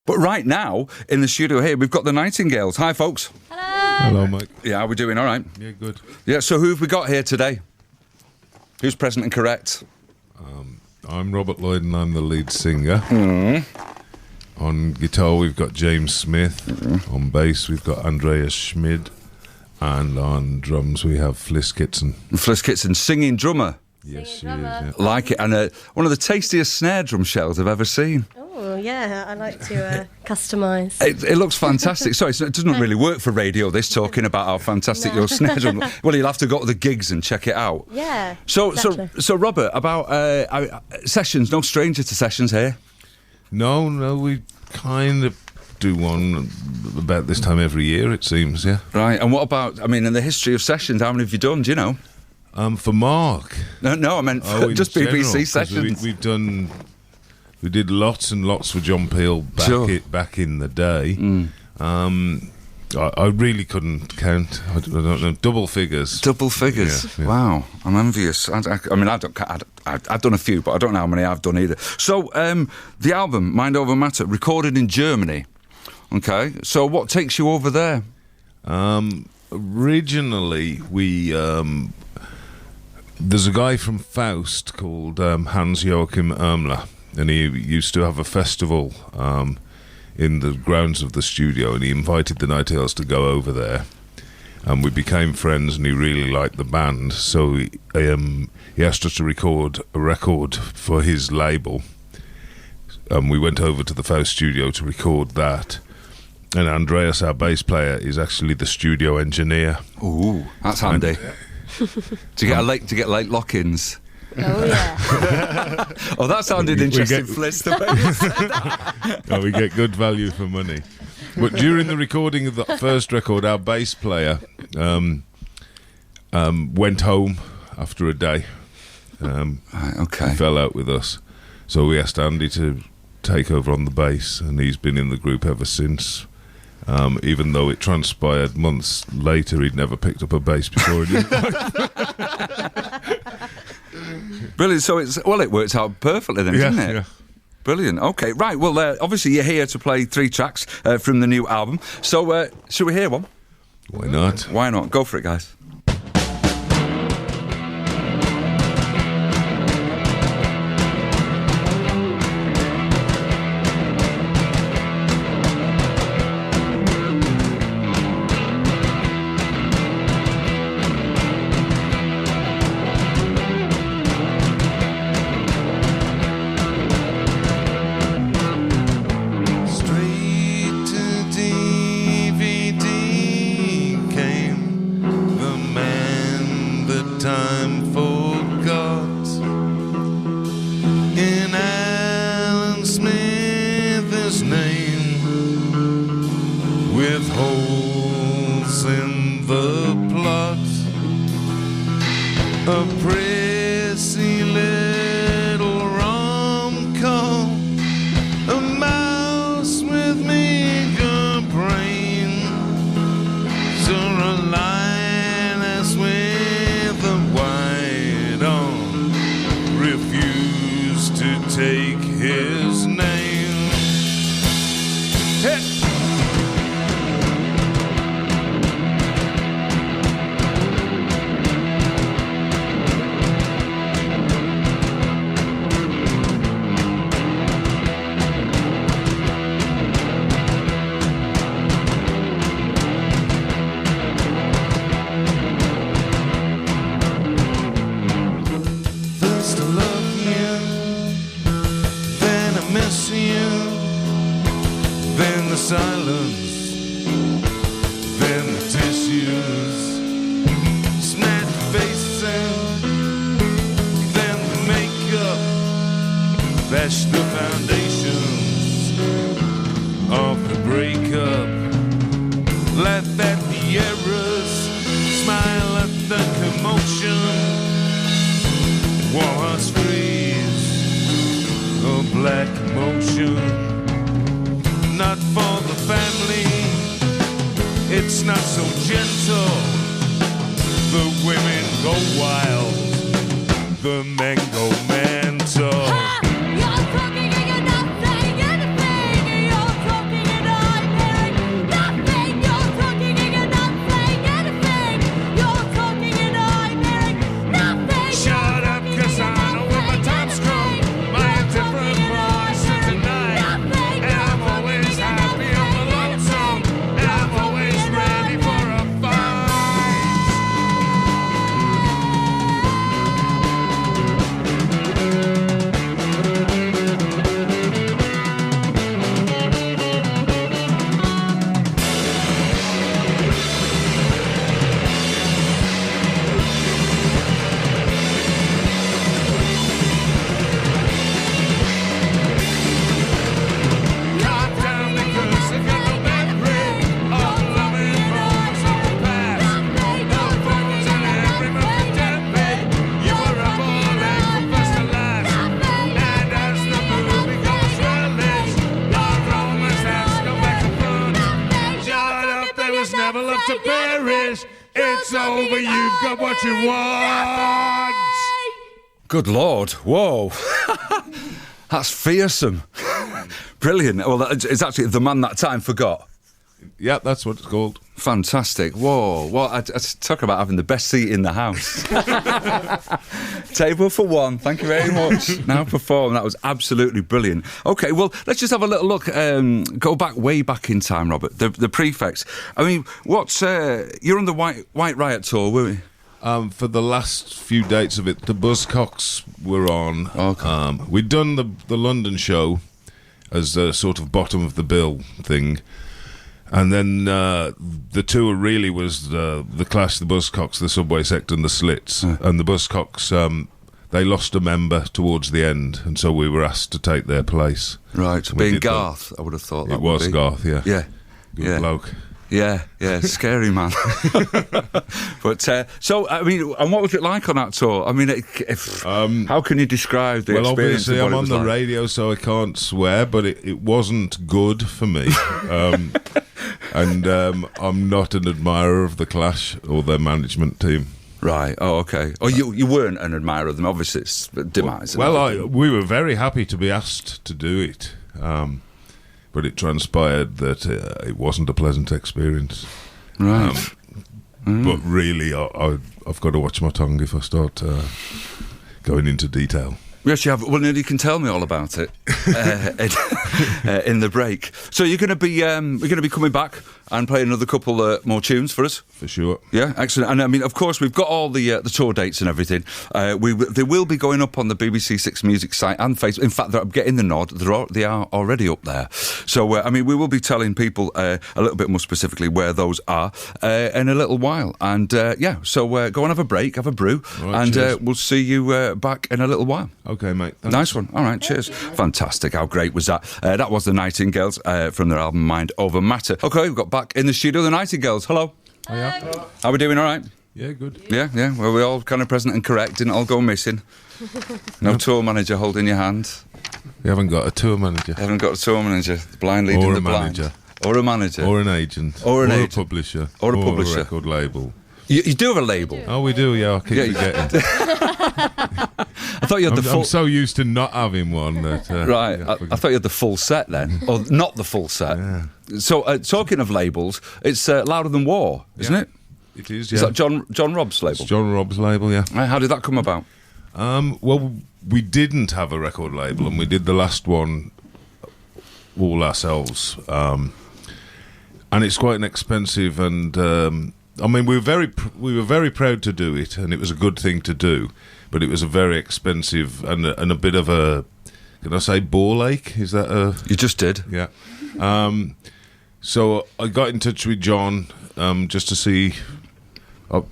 But right now, in the studio here, we've got the Nightingales. Hi, folks. Hello, Mike. Yeah, how are we doing? All right? Yeah, good. Yeah, so who have we got here today? Who's present and correct? I'm Robert Lloyd and I'm the lead singer. On guitar, we've got James Smith. On bass, we've got Andreas Schmid. And on drums, we have Fliss Kitson. Fliss Kitson, singing drummer. Yes, she is, yeah. Like it. And one of the tastiest snare drum shells I've ever seen. Oh, yeah, I like to customise. It looks fantastic. Sorry, so it doesn't really work for radio, this, talking about how fantastic your snare drum. Well, you'll have to go to the gigs and check it out. Yeah, So Robert, about sessions, no stranger to sessions here. No, we kind of do one about this time every year, it seems, yeah. Right, and what about, in the history of sessions, how many have you done, do you know? For Marc. No, I meant just BBC sessions. We did lots and lots for John Peel back in the day. I really couldn't count. I don't know. Double figures. Double figures. Yeah. Wow, I'm envious. I've done a few, but I don't know how many I've done either. So the album Mind Over Matter, recorded in Germany. Okay, so what takes you over there? Originally, we there's a guy from Faust called Hans Joachim Ermler. And he used to have a festival in the grounds of the studio, and he invited the Nightingales to go over there. And we became friends, and he really liked the band. So he asked us to record a record for his label. And we went over to the Faust studio to record that. And Andreas, our bass player, is actually the studio engineer. Ooh, that's handy. To get late lock-ins. Oh, yeah. Oh, that sounded interesting, Fliss. We get good value for money. But during the recording of the first record, our bass player went home after a day. Right, okay. He fell out with us. So we asked Andy to take over on the bass, and he's been in the group ever since. Even though it transpired months later, he'd never picked up a bass before in his life. Brilliant. So it works out perfectly then, doesn't it? Yeah. Brilliant. Okay, right. Well, obviously you're here to play 3 tracks from the new album. So should we hear one? Why not? Why not? Go for it, guys. Time forgot. In Alan Smith's name, with holes in the plot, a prissy little rom-com, a mouse with meager brain, Zora Linus with a white on, refused to take his name. Hey! First I love you, then I miss you, then the silence, then the tissues, smash faces, then the makeup, bash the foundations of the breakup, laugh at the errors, smile at the commotion. Was freeze, a black motion, not for the family, it's not so gentle. The women go wild, the men go mental. You're talking and you're not saying anything. You're talking It's over. You've got what you want. Good Lord. Whoa. That's fearsome. Brilliant. Well, it's actually The Man That Time Forgot. Yeah, that's what it's called. Fantastic. Whoa. Well, I talk about having the best seat in the house. Table for one. Thank you very much. Now perform. That was absolutely brilliant. Okay, well, let's just have a little look. Go back, way back in time, Robert. The Prefects. I mean, what's... you're on the White Riot tour, weren't you? For the last few dates of it, the Buzzcocks were on. Okay. We'd done the London show as a sort of bottom of the bill thing. And then the tour really was the Clash, the Buzzcocks, the Subway Sect and the Slits. And the Buzzcocks, they lost a member towards the end, and so we were asked to take their place. Right, being Garth, I would have thought that it was Garth, yeah. Yeah. Good bloke. Yeah, scary man. But so, I mean, and what was it like on that tour? I mean, how can you describe the experience? Well, obviously, of what I'm on the like? radio, so I can't swear, but it wasn't good for me. And I'm not an admirer of the Clash or their management team. Right. Oh, okay. Oh, you weren't an admirer of them. Obviously, it's demise. Well, we were very happy to be asked to do it. But it transpired that it wasn't a pleasant experience. Right. But really, I've got to watch my tongue if I start going into detail. Yes, you have. Well, you can tell me all about it in the break. So you're going to be coming back and play another couple more tunes for us. For sure. Yeah, excellent. And I mean, of course, we've got all the tour dates and everything. They will be going up on the BBC Six Music site and Facebook. In fact, I'm getting the nod. They are already up there. So I mean, we will be telling people a little bit more specifically where those are in a little while. And yeah, so go and have a break, have a brew, right, and we'll see you back in a little while. Okay, mate. Thanks. Nice one. All right, cheers. Fantastic. How great was that? That was the Nightingales from their album Mind Over Matter. Okay, we've got back in the studio the Nightingales. Hello. Hiya. How are we doing? All right? Yeah, good. Yeah. Well, we're all kind of present and correct. Didn't all go missing. No tour manager holding your hand. You haven't got a tour manager. You haven't got a tour manager. The blind leading the blind. Or a manager. Or an agent. Or a publisher. Or a publisher. Or a record label. You do have a label? Oh, we do, yeah. I keep forgetting. I thought you had the full... I'm so used to not having one that... right, I thought you had the full set then. Or not the full set. Yeah. So, talking of labels, it's Louder Than War, isn't it? It is, yeah. Is that John Robb's label? It's John Robb's label, yeah. How did that come about? Well, we didn't have a record label, and we did the last one all ourselves. And it's quite an expensive and... I mean, we were very proud to do it, and it was a good thing to do, but it was a very expensive and a bit of a, can I say, ball ache? Is that a... You just did. Yeah. So I got in touch with John just to see, sort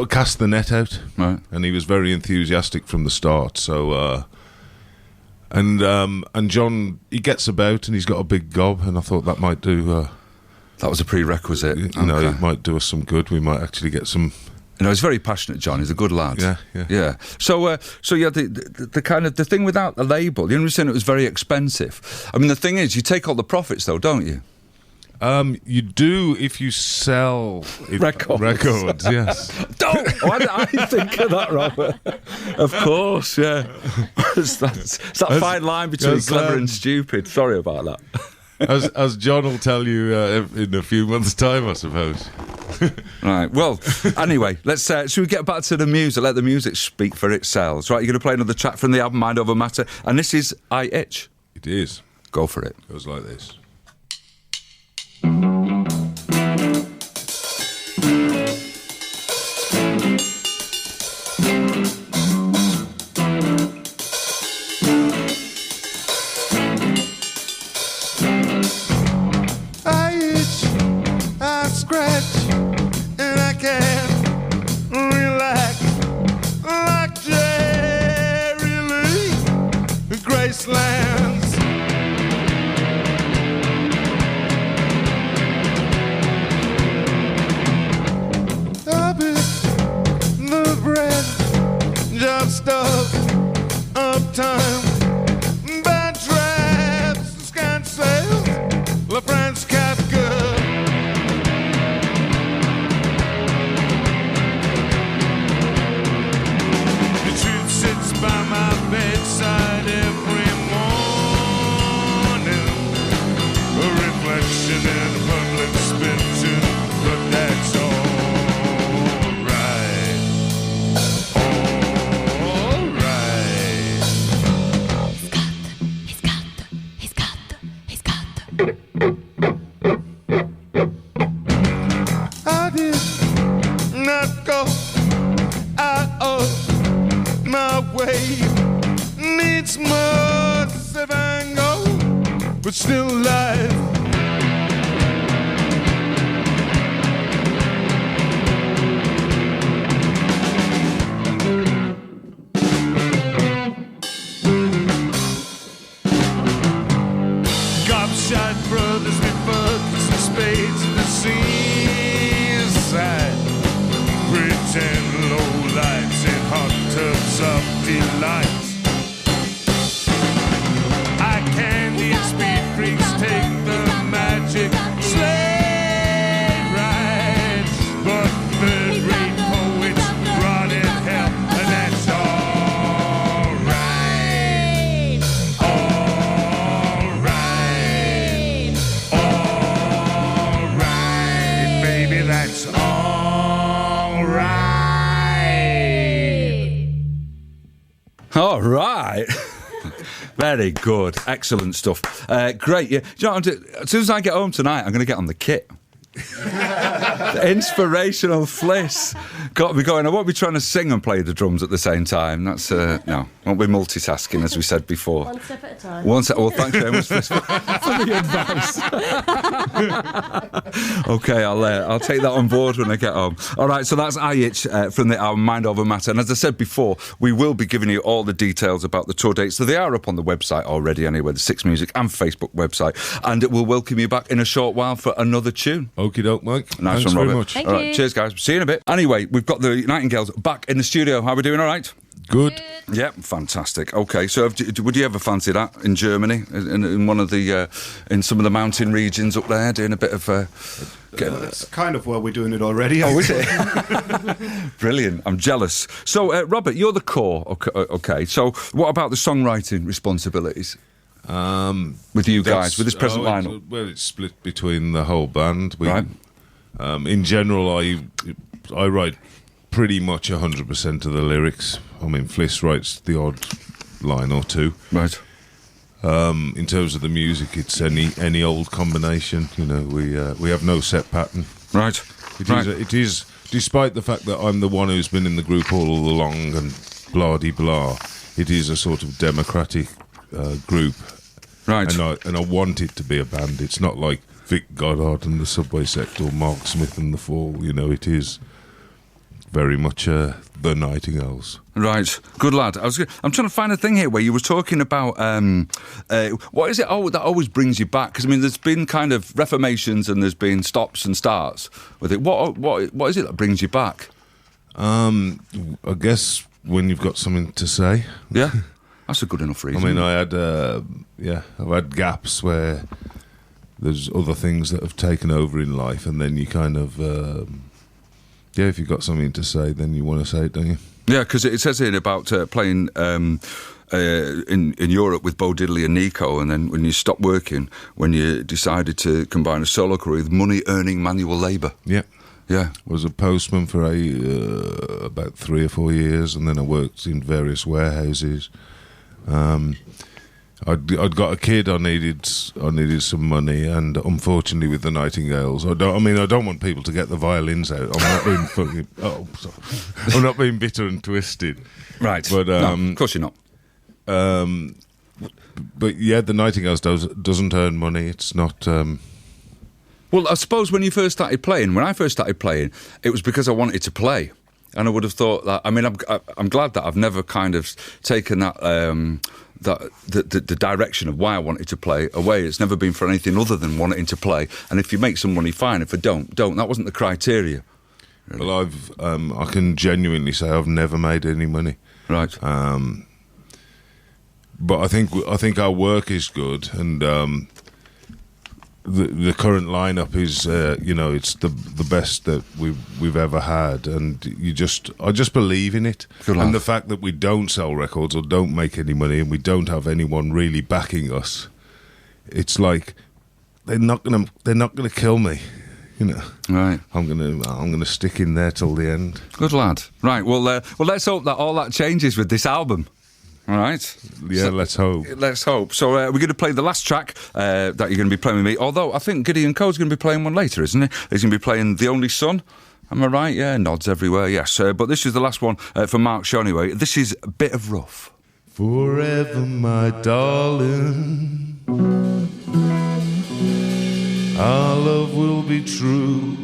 of cast the net out, right? And he was very enthusiastic from the start. So, and John, he gets about and he's got a big gob, and I thought that might do. That was a prerequisite. You know, it might do us some good. We might actually get some... You know, he's very passionate, John. He's a good lad. Yeah. So yeah, the kind of the thing without the label, you understand, it was very expensive. I mean, the thing is, you take all the profits, though, don't you? You do if you sell records, yes. Why did I think of that, Robert? Of course, yeah. It's that fine line between clever and stupid. Sorry about that. As John will tell you in a few months' time, I suppose. Right. Well, anyway, should we get back to the music? Let the music speak for itself. Right, you're going to play another track from the album Mind Over Matter, and this is I Itch. It is. Go for it. It goes like this. Gracelands. I did not go out of my way. Needs must have I go, but still alive. Gobshite brothers with buckets and spades in the seaside. Pretend low lights in hot tubs of delight. Eye candy and speed freaks take the magic sleigh rides. But third-rate poets rot in hell, and that's alright. Alright. Alright, baby, that's alright. All right. Very good. Excellent stuff. Great. Yeah. Do you know what as soon as I get home tonight, I'm going to get on the kit. The inspirational fliss. Got me going. I won't be trying to sing and play the drums at the same time. That's, no. Won't be multitasking, as we said before. One step at a time. One step. Well, thanks very much for the advice. Okay, I'll take that on board when I get home. All right, so that's IH from our Mind Over Matter. And as I said before, we will be giving you all the details about the tour dates. So they are up on the website already anyway, the Six Music and Facebook website. And it will welcome you back in a short while for another tune. Okie doke, Mike. Nice Thanks one, very Robert. much. Thank All right, you. cheers, guys. See you in a bit. Anyway, we've got the Nightingales back in the studio. How are we doing? All right? Good. Yeah, fantastic. Okay, so would you ever fancy that in Germany, in one of the, in some of the mountain regions up there, doing a bit of... That's kind of where we're doing it already. Oh, is it? Brilliant. I'm jealous. So, Robert, you're the core. Okay. So, what about the songwriting responsibilities with you guys, with this present lineup? Well, it's split between the whole band. Right. In general, I write pretty much 100% of the lyrics. I mean, Fliss writes the odd line or two. Right. In terms of the music, it's any old combination. You know, we have no set pattern. Right. It is, despite the fact that I'm the one who's been in the group all along and blah-de-blah, it is a sort of democratic group. Right. And I want it to be a band. It's not like Vic Goddard and the Subway Sect or Mark Smith and the Fall. You know, it is very much the Nightingales. Right, good lad. I'm trying to find a thing here where you were talking about what is it that always brings you back? Because I mean, there's been kind of reformations and there's been stops and starts with it. What is it that brings you back? I guess when you've got something to say. Yeah, that's a good enough reason. I mean, I've had gaps where there's other things that have taken over in life, and then you kind of if you've got something to say, then you want to say it, don't you? Yeah, because it says here about playing in Europe with Bo Diddley and Nico, and then when you stopped working, when you decided to combine a solo career with money-earning manual labour. Yeah. Yeah. I was a postman for about 3 or 4 years, and then I worked in various warehouses. I'd got a kid. I needed some money, and unfortunately, with the Nightingales, I don't want people to get the violins out. I'm not being fucking. I'm not being bitter and twisted. Right. But no, of course you're not. But yeah, the Nightingales doesn't earn money. It's not. Well, I suppose when I first started playing, it was because I wanted to play, and I would have thought that. I mean, I'm glad that I've never kind of taken that. The direction of why I wanted to play away. It's never been for anything other than wanting to play. And if you make some money, fine. If I don't. That wasn't the criteria. Really. Well, I can genuinely say I've never made any money. Right. But I think our work is good, and the current lineup is it's the best that we've ever had, and I just believe in it. And the fact that we don't sell records or don't make any money and we don't have anyone really backing us, it's like they're not gonna kill me, you know. Right. I'm gonna stick in there till the end. Good lad. Right. Well, let's hope that all that changes with this album. All right. Yeah, So- let's hope. Let's hope. So we're going to play the last track that you're going to be playing with me. Although I think Gideon Coe's going to be playing one later, isn't he? He's going to be playing The Only Son. Am I right? Yeah, nods everywhere, yes. But this is the last one for Marc show anyway. This is a bit of rough. Forever, my darling, our love will be true,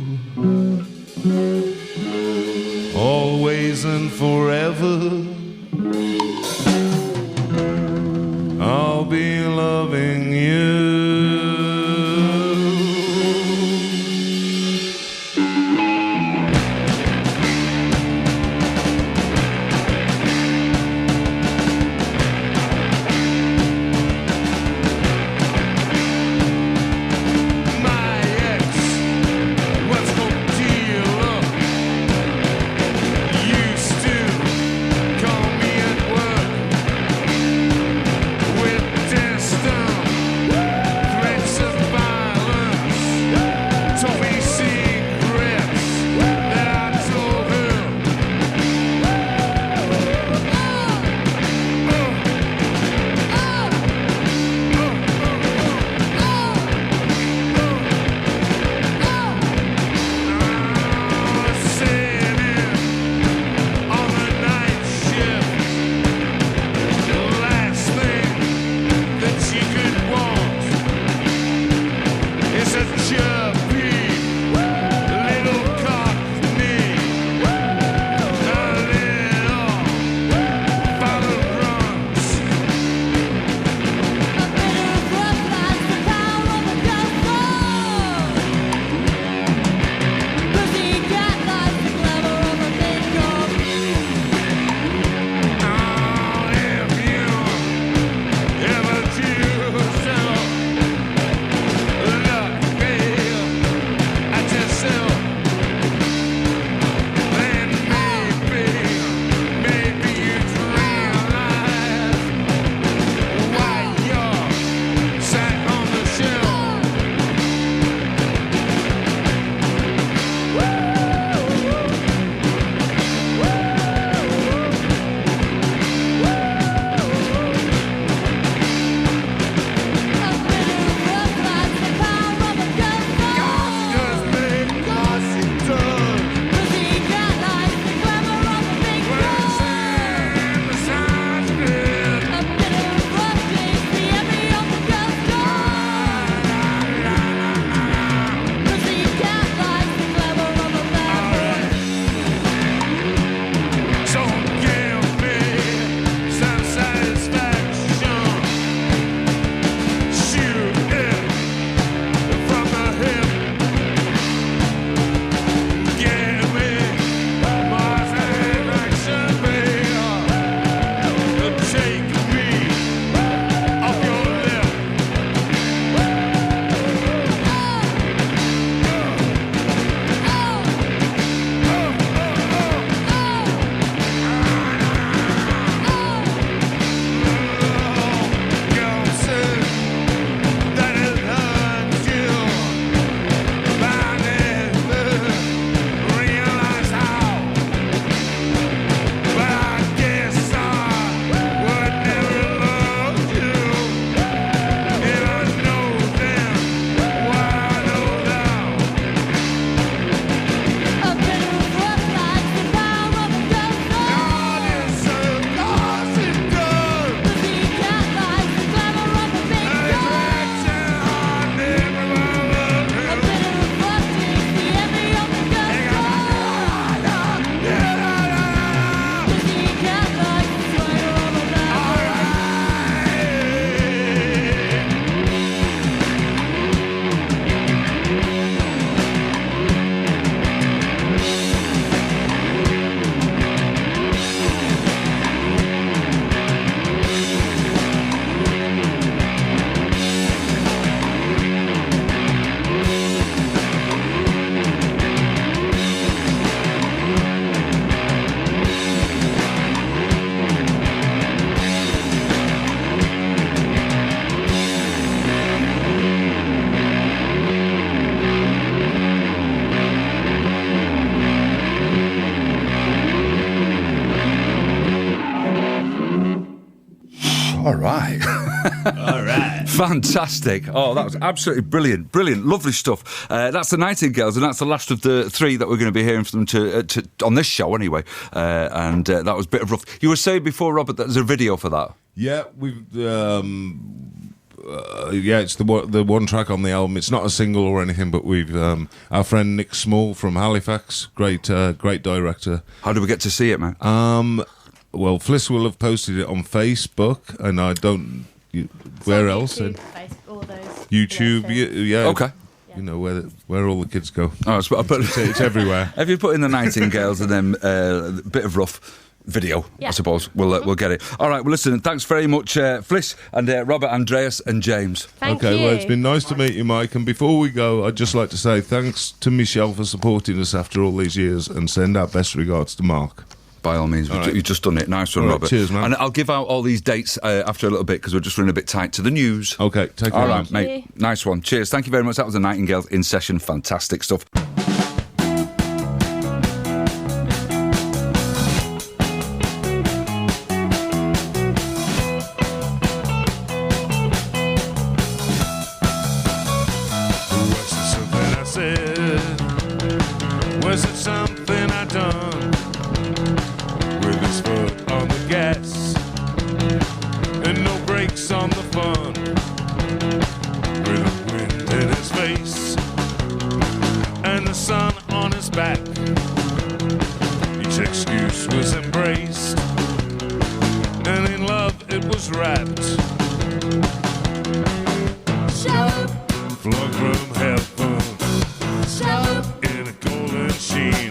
always and forever. I'll be loving you. My ex, let's go deal up. Fantastic. Oh, that was absolutely brilliant. Brilliant. Lovely stuff. That's the Nightingales, and that's the last of the three that we're going to be hearing from them to on this show anyway. And that was a bit of rough. You were saying before, Robert, that there's a video for that. Yeah, we've... it's the one track on the album. It's not a single or anything, but we've our friend Nick Small from Halifax, great director. How do we get to see it, man? Well, Fliss will have posted it on Facebook, and I don't. Where else? YouTube, Facebook, all those. YouTube, yeah. Okay. You know where all the kids go. Oh, It's everywhere. If you put in the Nightingales and then a bit of rough video, Yeah. I suppose we'll get it. All right. Well, listen. Thanks very much, Fliss and Robert, Andreas, and James. Thank Okay, you. well, it's been nice to meet you, Mike. And before we go, I'd just like to say thanks to Michelle for supporting us after all these years, and send our best regards to Mark. By all means, All right. you've just done it. Nice one, All right, Robert. cheers, man. And I'll give out all these dates after a little bit because we're just running a bit tight to the news. Okay, take care. All right, Thank mate. you. Nice one. Cheers. Thank you very much. That was the Nightingales in session. Fantastic stuff. Was it something I said? Was it something I done? With his foot on the gas and no brakes on the fun. With the wind in his face and the sun on his back. Each excuse was embraced, and in love it was wrapped. Flung from heaven in a golden sheen.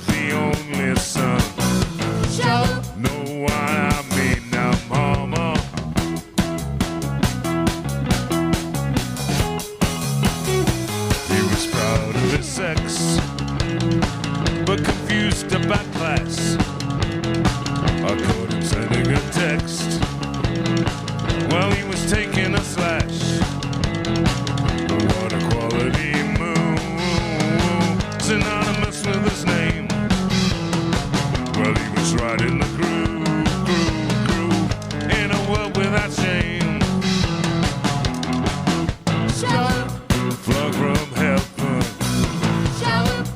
The only son. Know what I mean now, mama. He was proud of his sex, but confused about class. I caught him sending a text while he was taking a slash. What a quality move, synonymous with his name. Well, he was riding the groove, in a world without shame. Flung from heaven,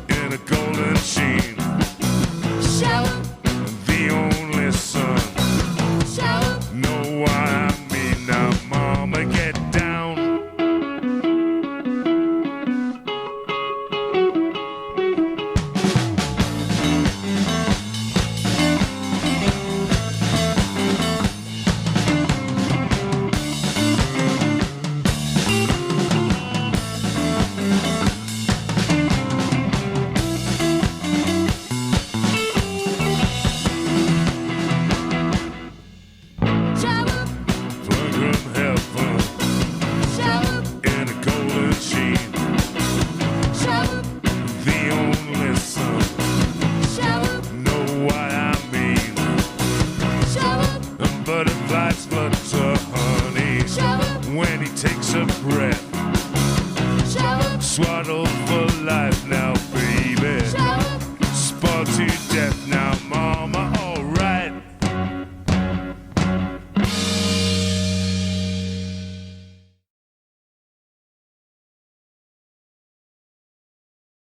in a golden sheen. The only son. Know what I mean now, mama, get down. Flung from heaven, in a golden sheen. The only son. Know what I mean. And butterflies flutter, honey, when he takes a breath. Swaddled for life now.